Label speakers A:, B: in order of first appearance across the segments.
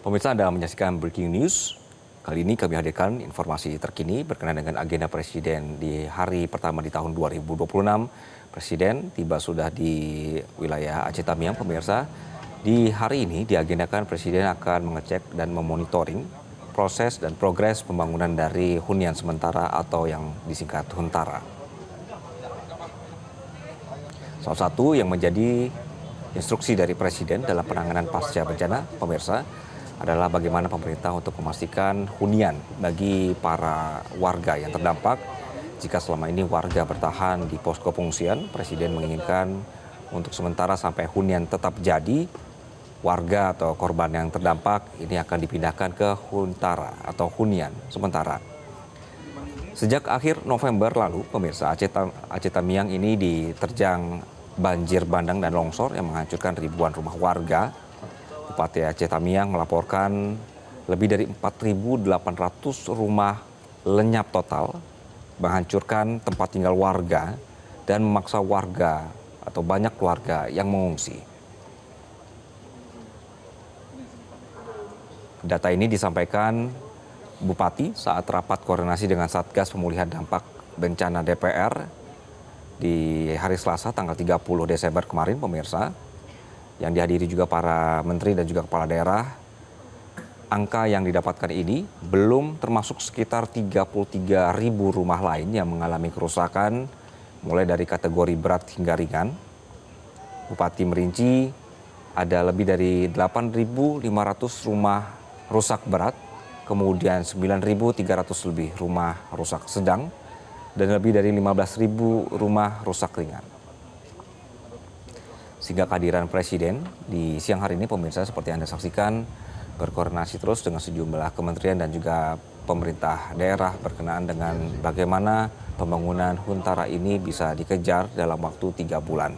A: Pemirsa, Anda menyaksikan Breaking News. Kali ini kami hadirkan informasi terkini berkenaan dengan agenda Presiden di hari pertama di tahun 2026. Presiden tiba sudah di wilayah Aceh Tamiang, pemirsa. Di hari ini diagendakan Presiden akan mengecek dan memonitoring proses dan progres pembangunan dari hunian sementara atau yang disingkat Huntara. Salah satu yang menjadi instruksi dari Presiden dalam penanganan pasca bencana, pemirsa, adalah bagaimana pemerintah untuk memastikan hunian bagi para warga yang terdampak. Jika selama ini warga bertahan di posko pengungsian, Presiden menginginkan untuk sementara sampai hunian tetap jadi, warga atau korban yang terdampak ini akan dipindahkan ke Huntara atau hunian sementara. Sejak akhir November lalu, pemirsa, Aceh Tamiang ini diterjang banjir bandang dan longsor yang menghancurkan ribuan rumah warga. Bupati Aceh Tamiang melaporkan lebih dari 4.800 rumah lenyap total, menghancurkan tempat tinggal warga dan memaksa warga atau banyak keluarga yang mengungsi. Data ini disampaikan Bupati saat rapat koordinasi dengan Satgas Pemulihan Dampak Bencana DPR di hari Selasa tanggal 30 Desember kemarin, pemirsa, yang dihadiri juga para menteri dan juga kepala daerah. Angka yang didapatkan ini belum termasuk sekitar 33.000 rumah lain yang mengalami kerusakan mulai dari kategori berat hingga ringan. Bupati merinci ada lebih dari 8.500 rumah rusak berat, kemudian 9.300 lebih rumah rusak sedang, dan lebih dari 15.000 rumah rusak ringan. Sehingga kehadiran Presiden di siang hari ini, pemirsa, seperti Anda saksikan, berkoordinasi terus dengan sejumlah kementerian dan juga pemerintah daerah berkenaan dengan bagaimana pembangunan Huntara ini bisa dikejar dalam waktu 3 bulan.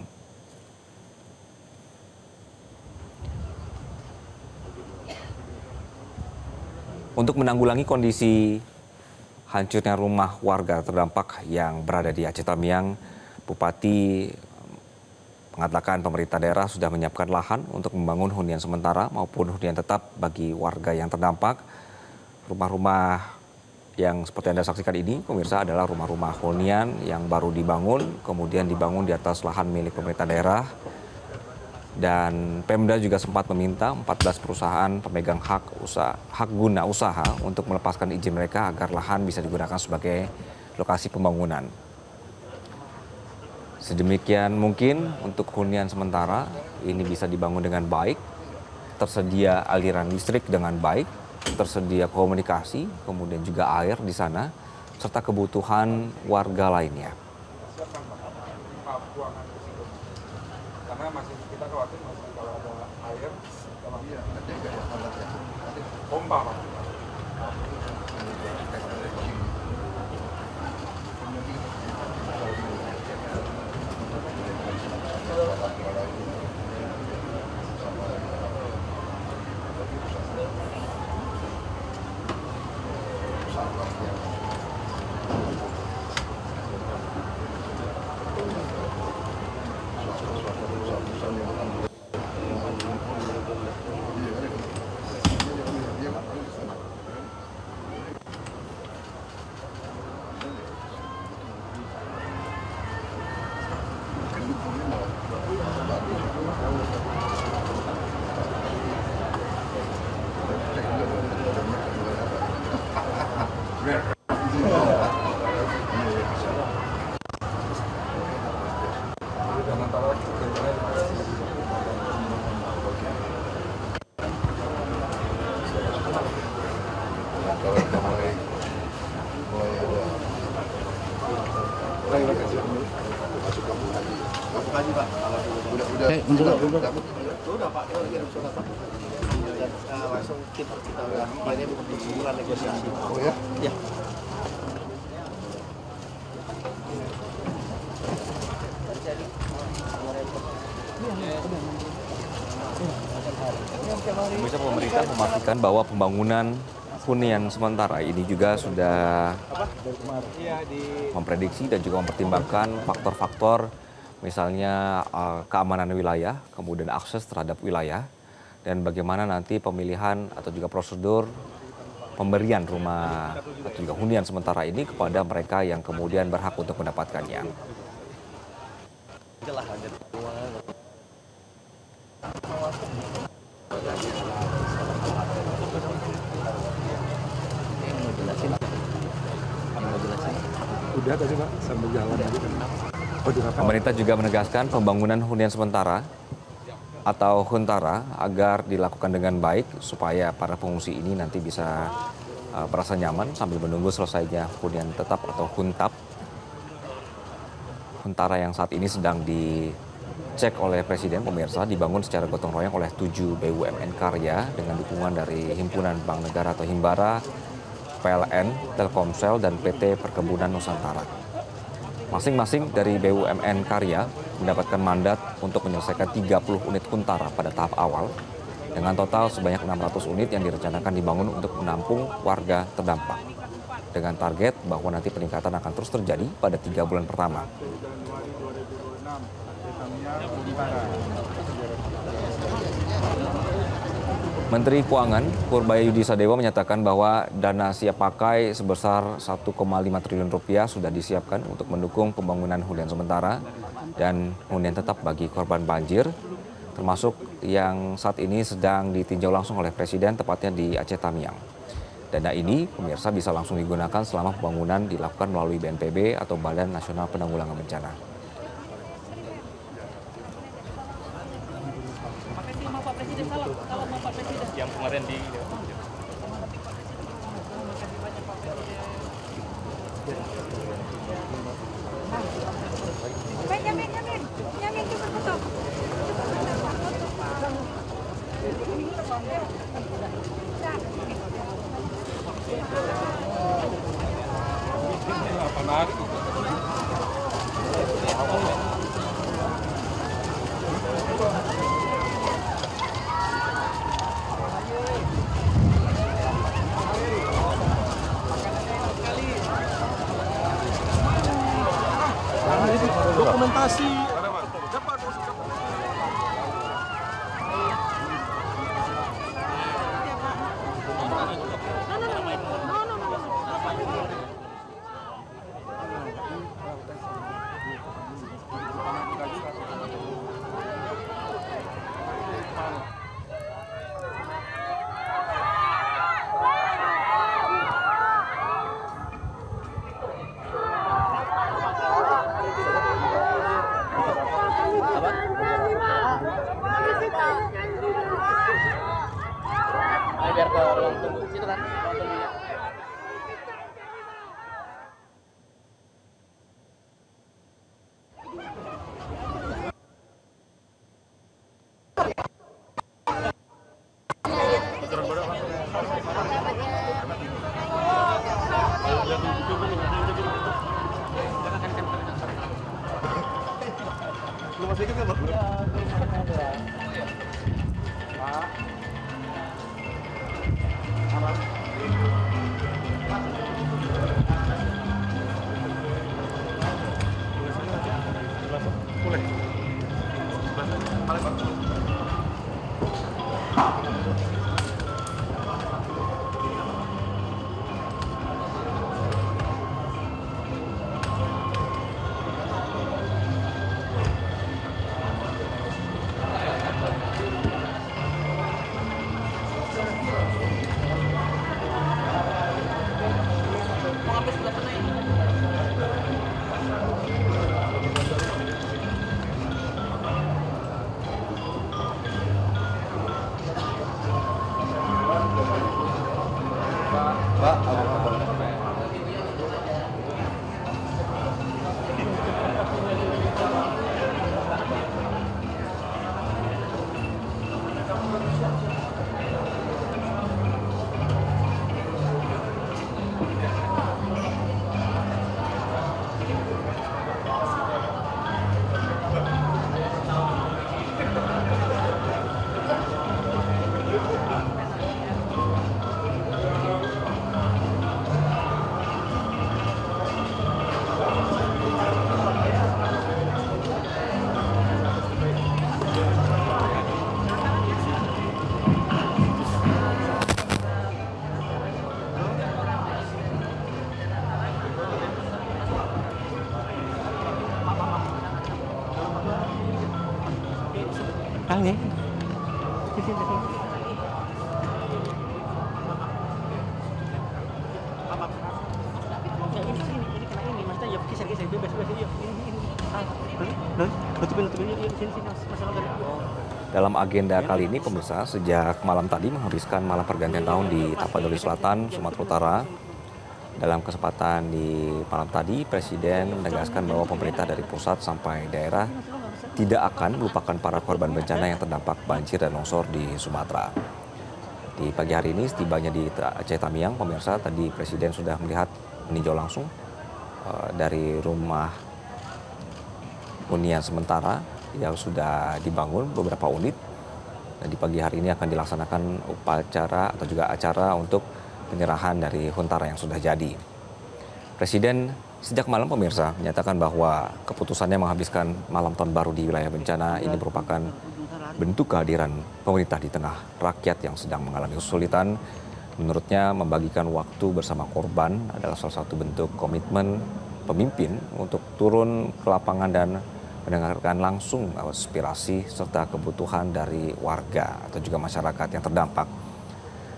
A: Untuk menanggulangi kondisi hancurnya rumah warga terdampak yang berada di Aceh Tamiang, Bupati mengatakan pemerintah daerah sudah menyiapkan lahan untuk membangun hunian sementara maupun hunian tetap bagi warga yang terdampak. Rumah-rumah yang seperti Anda saksikan ini, pemirsa, adalah rumah-rumah hunian yang baru dibangun, kemudian dibangun di atas lahan milik pemerintah daerah. Dan Pemda juga sempat meminta 14 perusahaan pemegang hak guna usaha untuk melepaskan izin mereka agar lahan bisa digunakan sebagai lokasi pembangunan. Sedemikian mungkin untuk hunian sementara ini bisa dibangun dengan baik, tersedia aliran listrik dengan baik, tersedia komunikasi, kemudian juga air di sana, serta kebutuhan warga lainnya.
B: Karena masih kita khawatir masih kalau ada air, pompa Pak.
C: Udah Pak, kita kirim surat Pak. Dan langsung kita kirim untuk semula negosiasi. Oh ya? Ya.
A: Bisa pemerintah memastikan bahwa pembangunan hunian sementara ini juga sudah memprediksi dan juga mempertimbangkan faktor-faktor misalnya keamanan wilayah, kemudian akses terhadap wilayah, dan bagaimana nanti pemilihan atau juga prosedur pemberian rumah atau juga hunian sementara ini kepada mereka yang kemudian berhak untuk mendapatkannya.
B: Udah tadi Pak, sambil jalan tadi kan.
A: Pemerintah juga menegaskan pembangunan hunian sementara atau huntara agar dilakukan dengan baik supaya para pengungsi ini nanti bisa merasa nyaman sambil menunggu selesainya hunian tetap atau huntap. Huntara yang saat ini sedang dicek oleh Presiden, pemirsa, dibangun secara gotong royong oleh 7 BUMN karya dengan dukungan dari Himpunan Bank Negara atau Himbara, PLN, Telkomsel, dan PT Perkebunan Nusantara. Masing-masing dari BUMN karya mendapatkan mandat untuk menyelesaikan 30 unit huntara pada tahap awal dengan total sebanyak 600 unit yang direncanakan dibangun untuk menampung warga terdampak. Dengan target bahwa nanti peningkatan akan terus terjadi pada 3 bulan pertama. Menteri Keuangan Purbaya Sadewa menyatakan bahwa dana siap pakai sebesar 1,5 triliun rupiah sudah disiapkan untuk mendukung pembangunan hunian sementara dan hunian tetap bagi korban banjir, termasuk yang saat ini sedang ditinjau langsung oleh Presiden, tepatnya di Aceh Tamiang. Dana ini, pemirsa, bisa langsung digunakan selama pembangunan dilakukan melalui BNPB atau Badan Nasional Penanggulangan Bencana.
D: Yang kemarin di
E: Nyamin coba foto.
B: Dokumentasi.
C: Biar ke ruang tunggu situ kan, ruang tunggunya. Lu masih ingat nggak, Bang?
A: Dalam agenda kali ini, pemirsa, sejak malam tadi menghabiskan malam pergantian tahun di Tapanuli Selatan, Sumatera Utara. Dalam kesempatan di malam tadi, Presiden menegaskan bahwa pemerintah dari pusat sampai daerah tidak akan melupakan para korban bencana yang terdampak banjir dan longsor di Sumatera. Di pagi hari ini, setibanya di Aceh Tamiang, pemirsa, tadi Presiden sudah meninjau langsung dari rumah hunian sementara yang sudah dibangun beberapa unit. Dan di pagi hari ini akan dilaksanakan upacara atau juga acara untuk penyerahan dari huntara yang sudah jadi. Presiden sejak malam, pemirsa, menyatakan bahwa keputusannya menghabiskan malam tahun baru di wilayah bencana ini merupakan bentuk kehadiran pemerintah di tengah rakyat yang sedang mengalami kesulitan. Menurutnya, membagikan waktu bersama korban adalah salah satu bentuk komitmen pemimpin untuk turun ke lapangan dan mendengarkan langsung aspirasi serta kebutuhan dari warga atau juga masyarakat yang terdampak.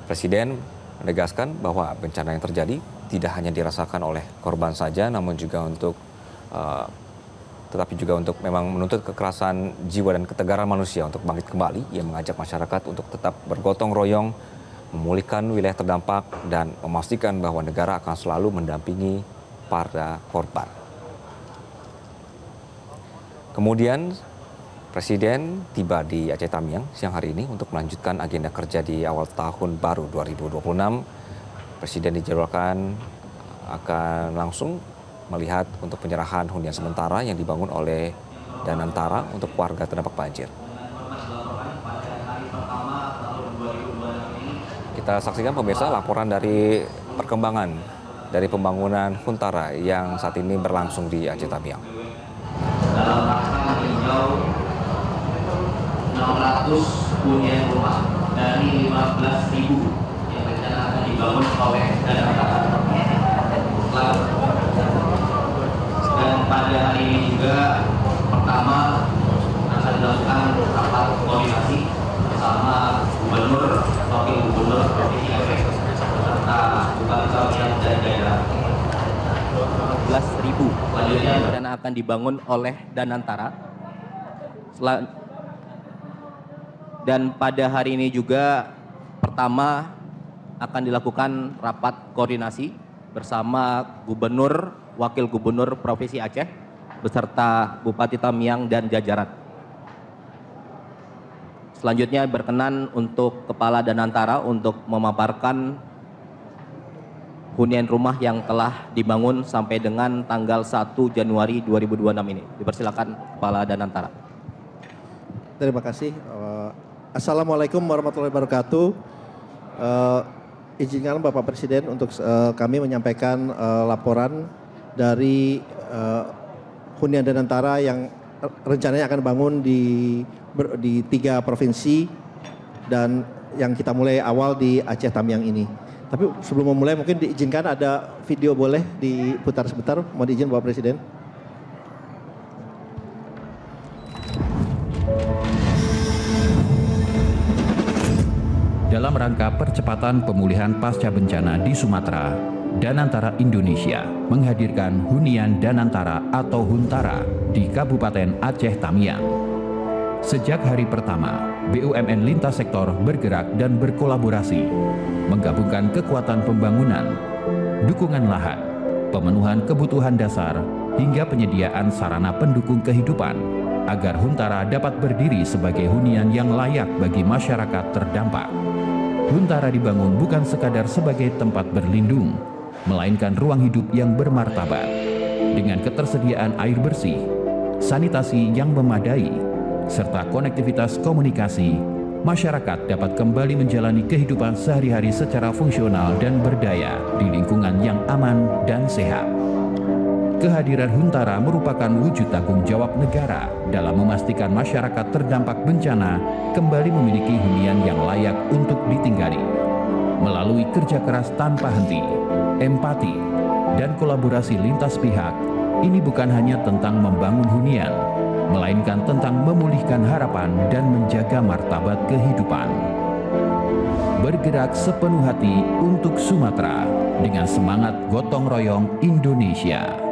A: Presiden menegaskan bahwa bencana yang terjadi tidak hanya dirasakan oleh korban saja, namun juga tetapi juga untuk memang menuntut kekerasan jiwa dan ketegaran manusia untuk bangkit kembali. Ia mengajak masyarakat untuk tetap bergotong royong, memulihkan wilayah terdampak dan memastikan bahwa negara akan selalu mendampingi para korban. Kemudian Presiden tiba di Aceh Tamiang siang hari ini untuk melanjutkan agenda kerja di awal tahun baru 2026. Presiden dijadwalkan akan langsung melihat untuk penyerahan hunian sementara yang dibangun oleh Danantara untuk warga terdampak banjir. Kita saksikan, pemirsa, laporan dari perkembangan dari pembangunan huntara yang saat ini berlangsung di Aceh Tamiang.
D: Dalam rangka meninjau 600 hunian rumah dari 15.000 yang rencana akan dibangun oleh Danantara. Dan pada hari ini juga pertama akan dilakukan rapat koordinasi bersama Gubernur, Wakil Gubernur Provinsi Aceh serta Bupati Tamiang dan daerah.
F: 11.000 rencana akan dibangun oleh Danantara. Dan pada hari ini juga pertama akan dilakukan rapat koordinasi bersama Gubernur, Wakil Gubernur Provinsi Aceh beserta Bupati Tamiang dan jajaran. Selanjutnya berkenan untuk Kepala Danantara untuk memaparkan hunian rumah yang telah dibangun sampai dengan tanggal 1 Januari 2026 ini. Dipersilakan Kepala Danantara.
C: Terima kasih. Assalamualaikum warahmatullahi wabarakatuh. Izinkan Bapak Presiden untuk kami menyampaikan laporan dari hunian Danantara yang rencananya akan bangun di 3 provinsi dan yang kita mulai awal di Aceh Tamiang ini. Tapi sebelum memulai mungkin diizinkan ada video, boleh diputar sebentar, mohon diizin Bapak Presiden.
G: Dalam rangka percepatan pemulihan pasca bencana di Sumatera, Danantara Indonesia menghadirkan hunian Danantara atau Huntara di Kabupaten Aceh Tamiang. Sejak hari pertama, BUMN lintas sektor bergerak dan berkolaborasi, menggabungkan kekuatan pembangunan, dukungan lahan, pemenuhan kebutuhan dasar, hingga penyediaan sarana pendukung kehidupan, agar Huntara dapat berdiri sebagai hunian yang layak bagi masyarakat terdampak. Huntara dibangun bukan sekadar sebagai tempat berlindung, melainkan ruang hidup yang bermartabat, dengan ketersediaan air bersih, sanitasi yang memadai, serta konektivitas komunikasi. Masyarakat dapat kembali menjalani kehidupan sehari-hari secara fungsional dan berdaya di lingkungan yang aman dan sehat. Kehadiran Huntara merupakan wujud tanggung jawab negara dalam memastikan masyarakat terdampak bencana kembali memiliki hunian yang layak untuk ditinggali. Melalui kerja keras tanpa henti, empati, dan kolaborasi lintas pihak, ini bukan hanya tentang membangun hunian, melainkan tentang memulihkan harapan dan menjaga martabat kehidupan. Bergerak sepenuh hati untuk Sumatera dengan semangat gotong royong Indonesia.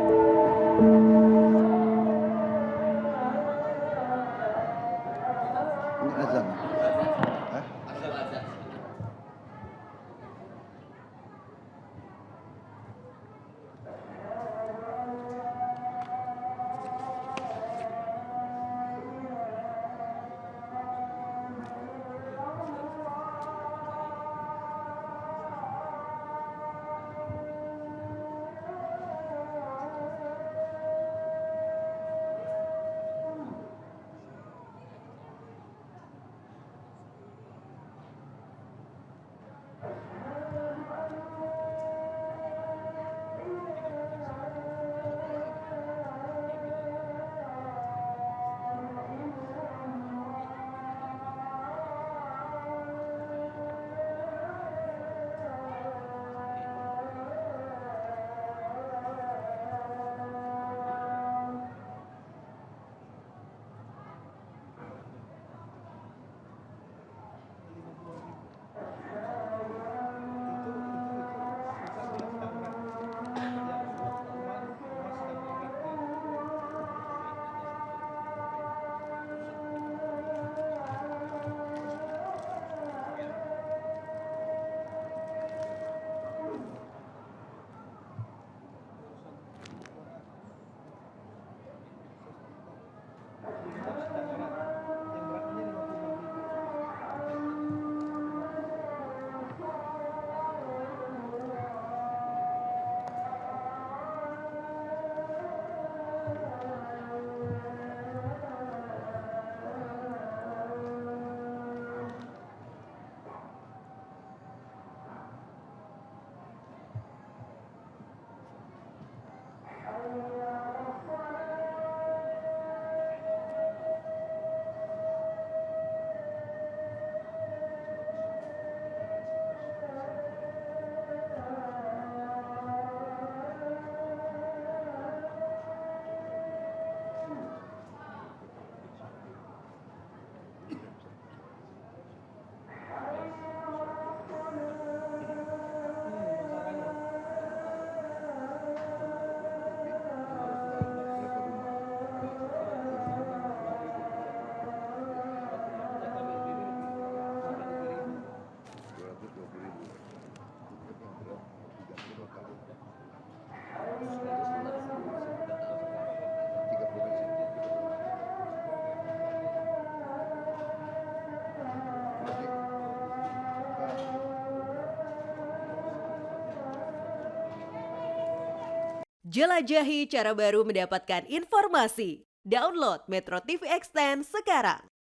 H: Jelajahi cara baru mendapatkan informasi. Download Metro TV Extend sekarang.